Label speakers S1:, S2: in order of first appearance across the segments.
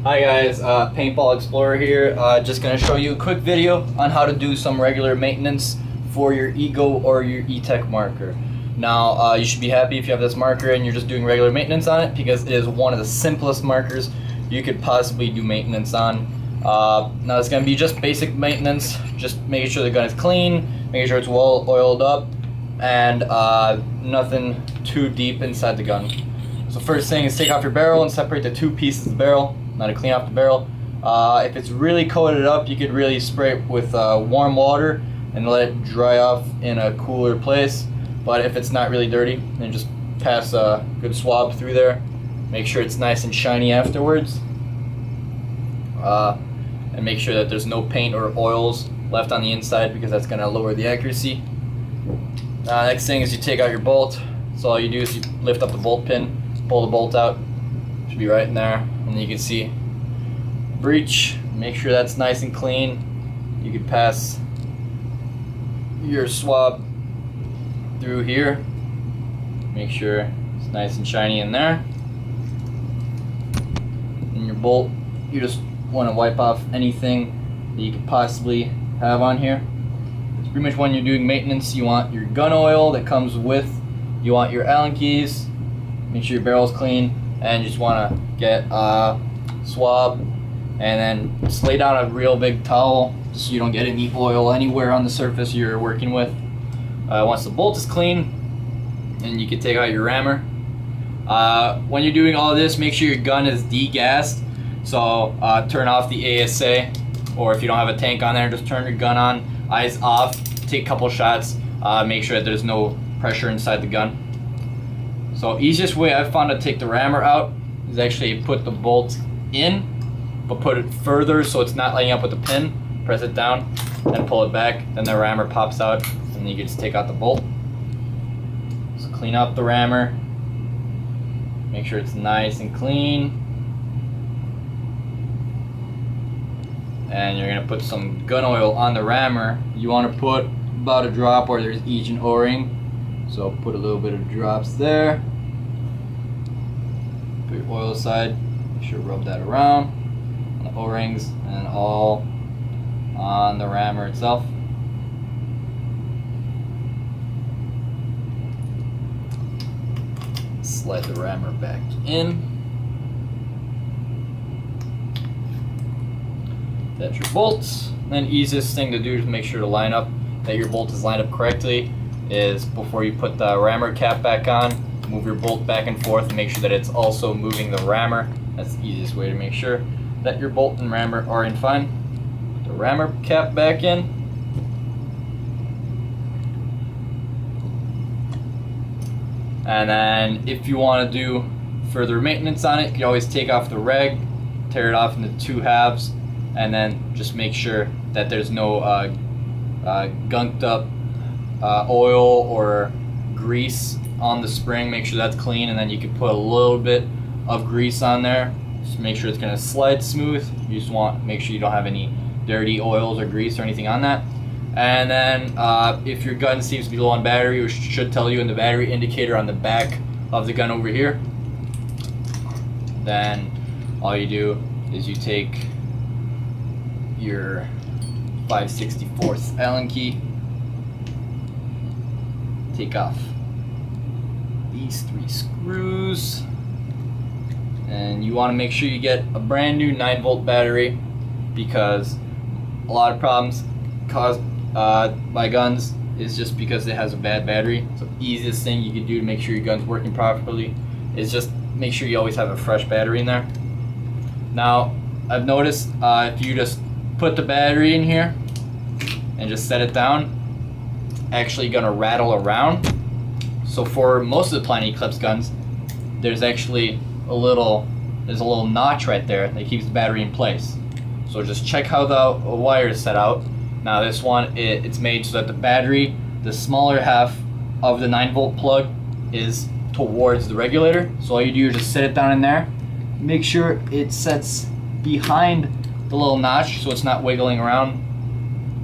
S1: Hi guys, PaintballExplorer here. Just gonna show you a quick video on how to do some regular maintenance for your Ego or your ETEK marker. Now, you should be happy if you have this marker and you're just doing regular maintenance on it, because it is one of the simplest markers you could possibly do maintenance on. Now it's gonna be just basic maintenance, just making sure the gun is clean, making sure it's well oiled up, and nothing too deep inside the gun. So first thing is take off your barrel and separate the two pieces of the barrel. Now to clean off the barrel, if it's really coated up, you could really spray it with warm water and let it dry off in a cooler place. But if it's not really dirty, then just pass a good swab through there. Make sure it's nice and shiny afterwards. And make sure that there's no paint or oils left on the inside, because that's going to lower the accuracy. Next thing is you take out your bolt. So all you do is you lift up the bolt pin, pull the bolt out. Should be right in there, and then you can see breech. Make sure that's nice and clean. You can pass your swab through here. Make sure it's nice and shiny in there. And your bolt, you just want to wipe off anything that you could possibly have on here. It's pretty much when you're doing maintenance, you want your gun oil that comes with, you want your Allen keys, make sure your barrel's clean, and you just want to get a swab and then just lay down a real big towel so you don't get any oil anywhere on the surface you're working with. Once the bolt is clean, and you can take out your rammer. When you're doing all this, make sure your gun is degassed. So turn off the ASA, or if you don't have a tank on there, just turn your gun on, eyes off, take a couple shots, make sure that there's no pressure inside the gun. So easiest way I've found to take the rammer out is actually put the bolt in, but put it further so it's not lining up with the pin. Press it down and pull it back, then the rammer pops out, and then you can just take out the bolt. So clean up the rammer, make sure it's nice and clean. And you're gonna put some gun oil on the rammer. You want to put about a drop where there's each an O-ring. So put a little bit of drops there. Put your oil aside. Make sure to rub that around on the O-rings and all on the rammer itself. Slide the rammer back in. That's your bolts. And then easiest thing to do to make sure to line up that your bolt is lined up correctly is before you put the rammer cap back on, move your bolt back and forth and make sure that it's also moving the rammer. That's the easiest way to make sure that your bolt and rammer are in fine. Put the rammer cap back in. And then if you want to do further maintenance on it, you can always take off the rag, tear it off into two halves, and then just make sure that there's no gunked up oil or grease on the spring. Make sure that's clean, and then you can put a little bit of grease on there. Just make sure it's going to slide smooth. You just want to make sure you don't have any dirty oils or grease or anything on that. And then if your gun seems to be low on battery, which should tell you in the battery indicator on the back of the gun over here, then all you do is you take your 5/64 Allen key, take off these 3 screws, and you want to make sure you get a brand new 9-volt battery, because a lot of problems caused by guns is just because it has a bad battery. So easiest thing you can do to make sure your gun's working properly is just make sure you always have a fresh battery in there. Now I've noticed if you just put the battery in here and just set it down, actually gonna rattle around. So for most of the Planet Eclipse guns, there's actually a little notch right there that keeps the battery in place. So just check how the wire is set out. Now this one, it's made so that the battery, the smaller half of the 9-volt plug is towards the regulator. So all you do is just set it down in there, make sure it sets behind the little notch so it's not wiggling around,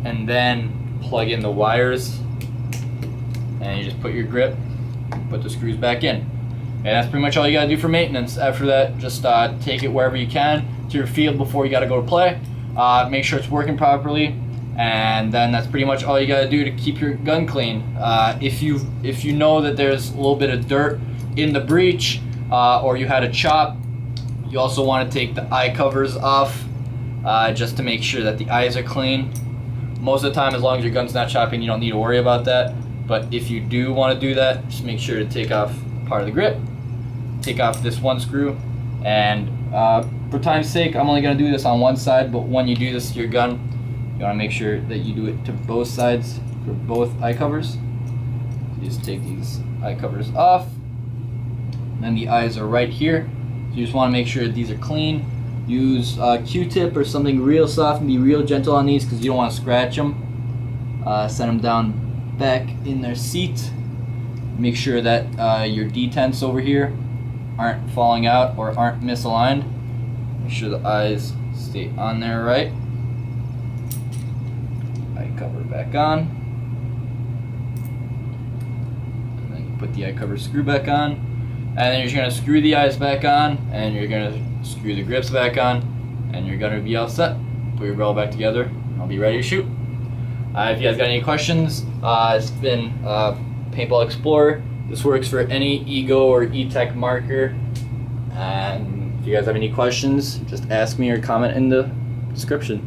S1: and then plug in the wires, and you just put your grip, put the screws back in. And that's pretty much all you gotta do for maintenance. After that, just take it wherever you can to your field before you gotta go to play. Make sure it's working properly, and then that's pretty much all you gotta do to keep your gun clean. If you know that there's a little bit of dirt in the breech, or you had a chop, you also want to take the eye covers off, just to make sure that the eyes are clean. Most of the time, as long as your gun's not chopping, you don't need to worry about that. But if you do want to do that, just make sure to take off part of the grip, take off this one screw, and for time's sake, I'm only going to do this on one side, but when you do this to your gun, you want to make sure that you do it to both sides for both eye covers. You just take these eye covers off, and then the eyes are right here. So you just want to make sure that these are clean. Use a Q-tip or something real soft and be real gentle on these because you don't want to scratch them. Set them down back in their seat. Make sure that your detents over here aren't falling out or aren't misaligned. Make sure the eyes stay on there right. Eye cover back on. And then you put the eye cover screw back on. And then you're just going to screw the eyes back on, and you're going to screw the grips back on, and you're going to be all set. Put your barrel back together, and I'll be ready to shoot. If you guys got any questions, it's been PaintballExplorer. This works for any Ego or ETEK marker. And if you guys have any questions, just ask me or comment in the description.